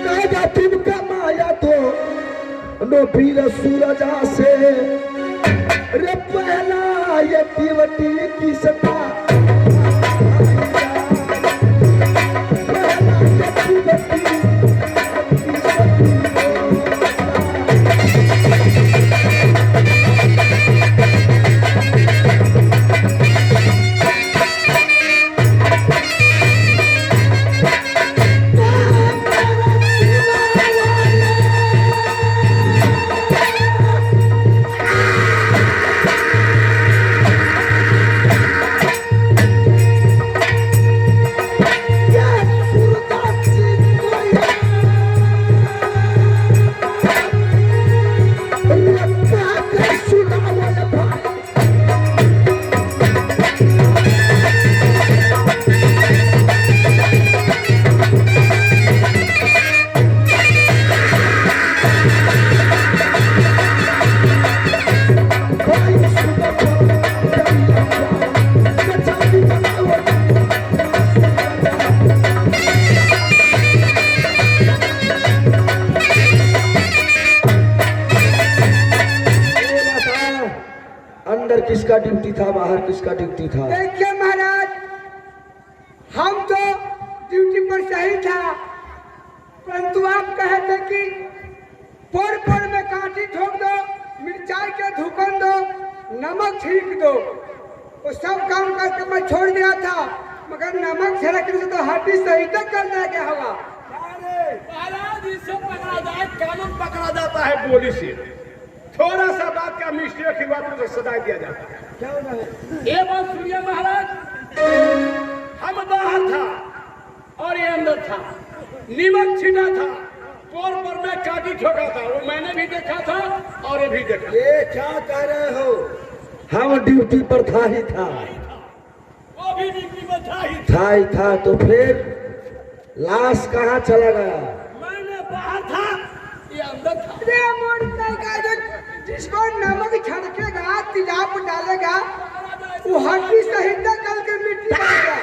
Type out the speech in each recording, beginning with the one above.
कहेगा तुम कमाया तो नो पीर सूरजा से रे पहला ये दीवटी की सता अंदर किसका ड्यूटी था, बाहर किसका ड्यूटी था? देखिए महाराज, हम तो ड्यूटी पर सही था, परंतु आप कहे थे कि पोर पोर में कांटी ठोक दो, मिर्चाई के धुकन दो, नमक छिड़क दो। वो सब काम करके मैं छोड़ दिया था, मगर नमक छिड़कने से तो हड्डी सही तक करना क्या होगा? महाराज इससे पकड़ा जाए, कानून पकड़ा जाता है बोली से। थोड़ा सा बात का मिस्टेक की बात को सजा दिया जाता है। क्या होना है? ये बात सुनिए महाराज, हम बाहर था और ये अंदर था, नीमक छिटा था, पोर पर में काटी ठोका था, वो मैंने भी देखा था और ये भी देखा। ये क्या कह रहे हो? हम ड्यूटी पर था ही था, वो भी ड्यूटी में था ही था, तो फिर लाश कहाँ चला गया? मैंने बाहर था, ये अंदर था। जिसको नमक छिड़केगा, तेजाब डालेगा, वो हड्डी सही तक गल के मिट्टी बनेगा।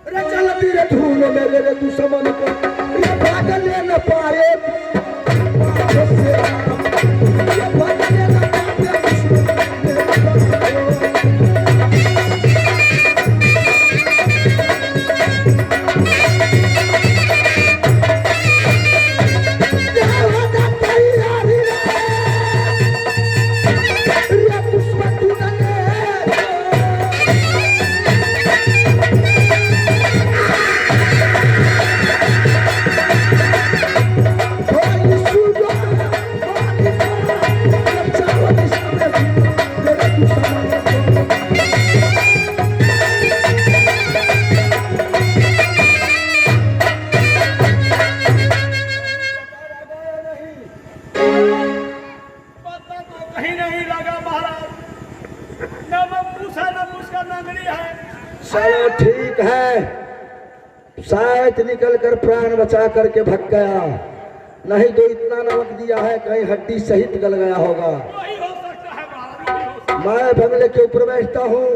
अरे चल धीरे धूल मेरे दुश्मन को ये भाग ले न पाए, ये भाग ले न पाए चलो ठीक है, शायद निकल कर प्राण बचा करके भग गया, नहीं तो इतना नमक दिया है कहीं हड्डी सहित गल गया होगा। वही हो सकता है महाराज। मैं बंगले के ऊपर बैठता हूँ,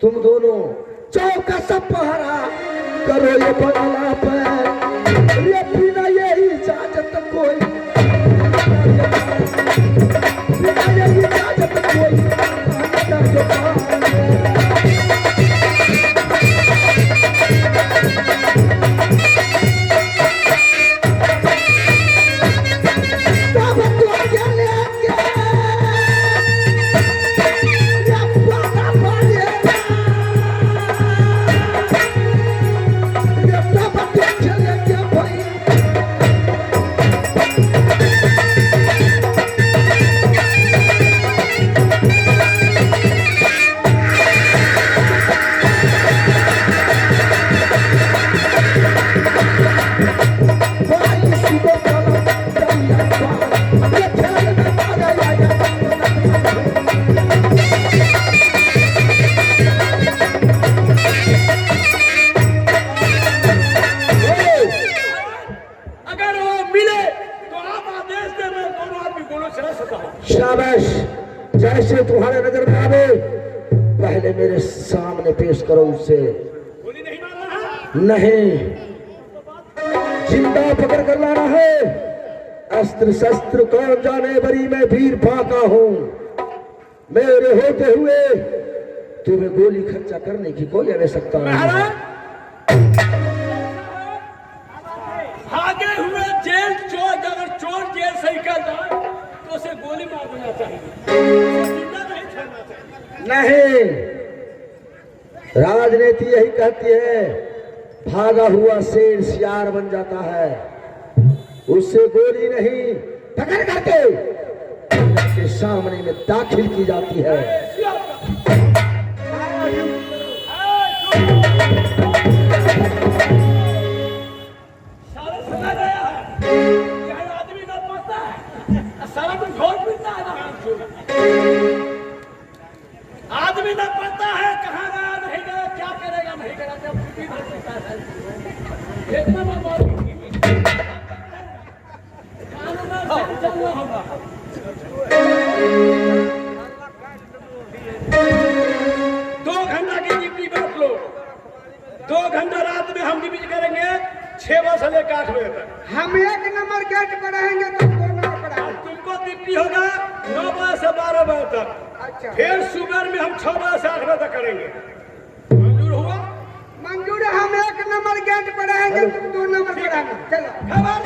तुम दोनों चौका सब पहरा करो ये बंगला पे, ये बिना यही इजाजत कोई, बिना यही इजाजत कोई जैसे तुम्हारे नजर में आवे पहले मेरे सामने पेश करो उसे। गोली नहीं मारना है? नहीं, जिंदा पकड़ कर लाना है। अस्त्र शस्त्र कौन जाने बरी मैं वीर फाका हूं। मेरे होते हुए तुम्हें गोली खर्चा करने की कोई आवश्यकता नहीं है। भागे हुए जेल चोर, अगर चोर जेल से निकल जाए तो उसे गोली मार देना चाहिए, जिंदा नहीं छोड़ना चाहिए। नहीं, राजनीति यही कहती है भागा हुआ शेर सियार बन जाता है। उससे गोली नहीं पकड़ करके के सामने में दाखिल की जाती है। सारा सुना गया है, यह आदमी न पता है, सारा तो घोर पीता है ना। आदमी न पता है कहाँ गया नहीं गया, क्या करेगा नहीं करेगा, जब खुद ही नहीं पता है। इतना मैं बहुत चलना होगा। 2 घंटा की ड्यूटी बांट लो। 2 घंटा रात में हम ड्यूटी करेंगे 6 बजे से लेकर 8 बजे तक। हम 1 नंबर गेट पर रहेंगे, तुम 2 नंबर पर और आएंगे। तुमको ड्यूटी होगा 9 बजे से 12 बजे तक। अच्छा, फिर सुबह में हम 6 बजे से 8 बजे तक करेंगे। मंजूर हुआ? मंजूर है। हम 1 नंबर गेट पर रहेंगे, तुम 2 नंबर पर आना। चलो। खबर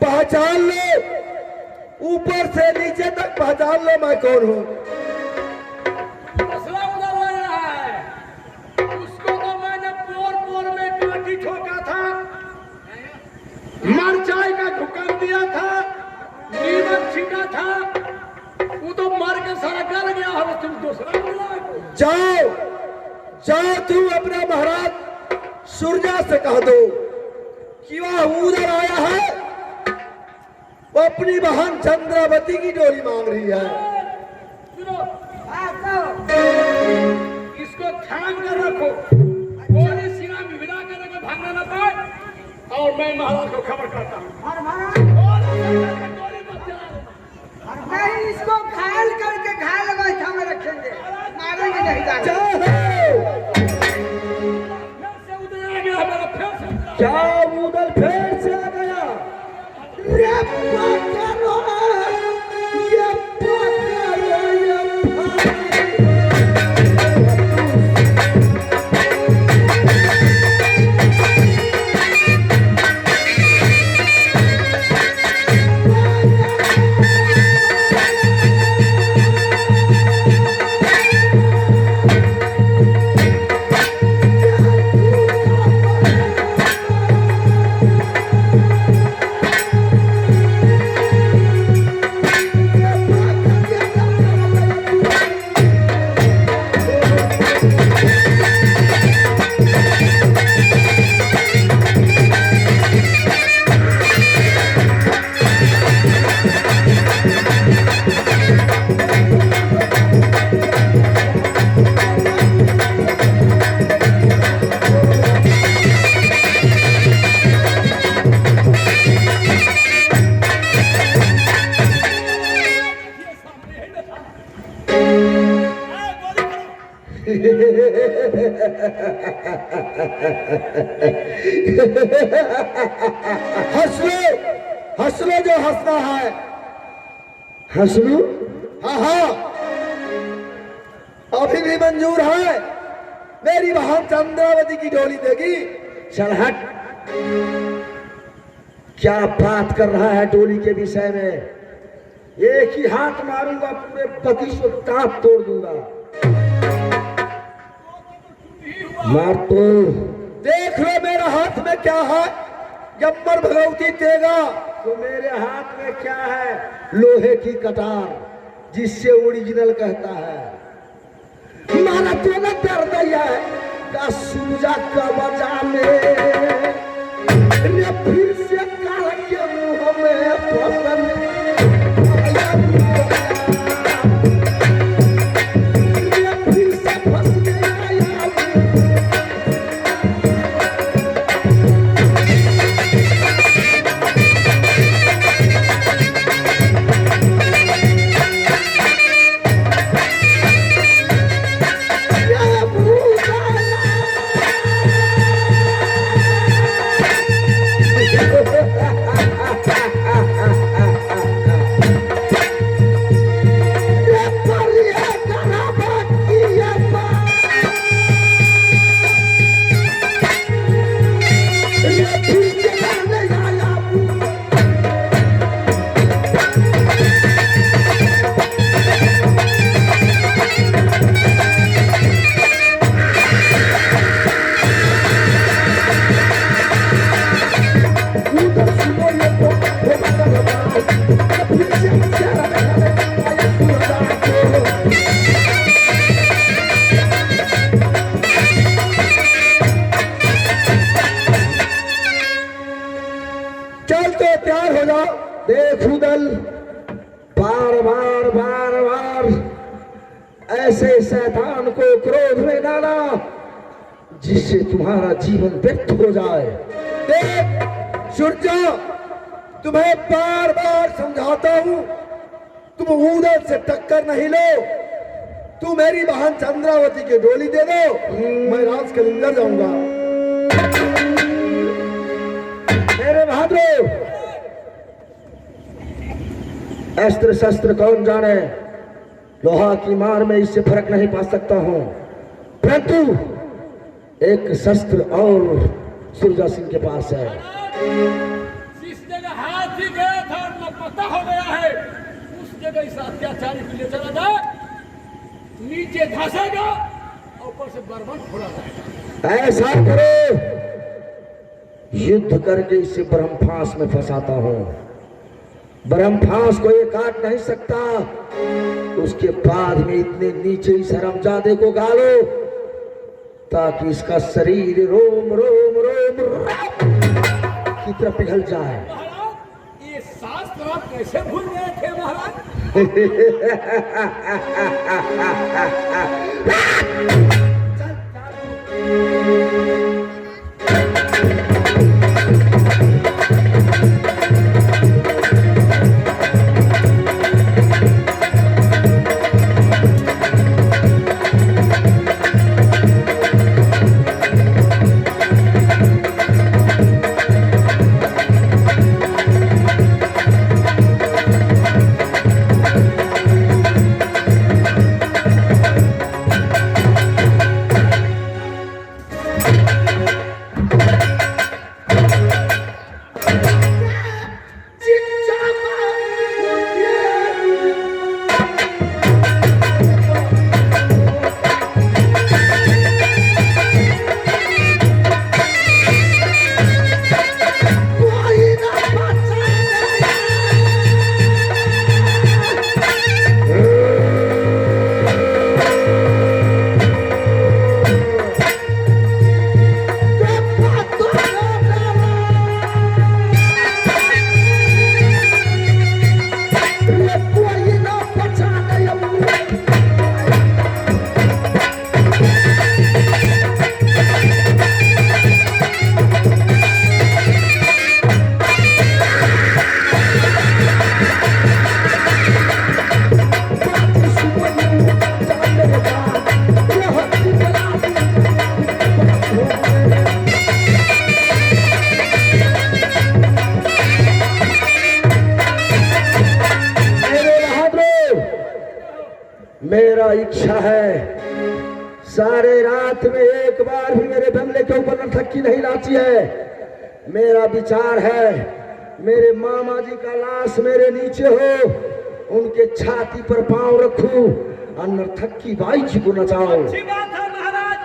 पहचान लो, ऊपर से नीचे तक पहचान लो मैं कौन हूँ। मसला उधर लग रहा है। उसको तो मैंने पोर में काटी ठोका था, मरचाई का ढुकन दिया था, नीमक छीटा था, वो तो मर के सारा गल गया है। तुम दूसरा मिला। जाओ जाओ, तुम अपने महाराज सूर्या से कह दो कि वह उधर आया है, वो अपनी बहन चंद्रावती की डोरी मांग रही है। सुनो, इसको थाम कर रखो, गोली सीना में भिड़ा कर रखो, भागना न पाए। और मैं महाराज को खबर करता हूँ। गोली मत चला देना। नहीं, इसको घायल करके घायल अवस्था में रखेंगे, मारेंगे नहीं। फिर से उधर आ गया हमारा, फिर से उधर। क्या उधर फिर से आ गया? रे पकड़ो, ये पकड़ो, ये हंस लो जो हंसना है। हंस लो। हाँ हाँ, अभी भी मंजूर है। मेरी बहन चंद्रावती की डोली देगी। चल हट, क्या बात कर रहा है डोली के विषय में। एक ही हाथ मारूंगा, पूरे 32 दांत तोड़ दूंगा। मार तो देख लो मेरा हाथ में क्या है। गब्बर भगवती देगा तो मेरे हाथ में क्या है? लोहे की कटार, जिससे ओरिजिनल कहता है। मारा तो न कर दिया है का सूजा का बजा में, फिर से काल के मुंह में फसल फिर से फंस गया। देखू दल बार बार बार बार ऐसे शैतान को क्रोध में डाला जिससे तुम्हारा जीवन व्यर्थ हो जाए। देख सूर्य, तुम्हें बार बार समझाता हूं, तुम उधर से टक्कर नहीं लो। तू मेरी बहन चंद्रावती की डोली दे दो, मैं राज कलिंगर जाऊंगा। मेरे बहादुर, अस्त्र शस्त्र कौन जाने, लोहा की मार में इससे फर्क नहीं पा सकता हूं, परंतु एक शस्त्र और सुरजा सिंह के पास है। जिस जगह हाथ ही गया था और पता हो गया है, उस जगह इस अत्याचारी को ले चला जाए, नीचे धंसेगा और ऊपर से बर्बाद फोड़ा जाएगा। ऐसा करो, युद्ध करके इसे ब्रह्मफांस में फंसाता हूं। ब्रह्मफांस को ये काट नहीं सकता, उसके बाद में इतने नीचे इस हरामजादे को गालो ताकि इसका शरीर रोम रोम रोम की तरह पिघल जाए। महाराज, ये शास्त्र आप कैसे भूल गए थे महाराज? मेरा इच्छा है सारे रात में एक बार भी मेरे बंगले के ऊपर नर्तकी नहीं नाची है। मेरा विचार है मेरे मामा जी का लाश मेरे नीचे हो, उनके छाती पर पांव रखूं और नर्तकी बाई जी को नचाओ। अच्छी बात है महाराज,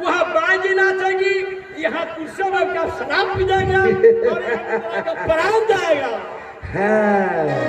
वहाँ बाई जी नाचेगी, यहाँ कुर्सियों का शराब पी जाएगा और यहाँ प्राण जाएगा। हाँ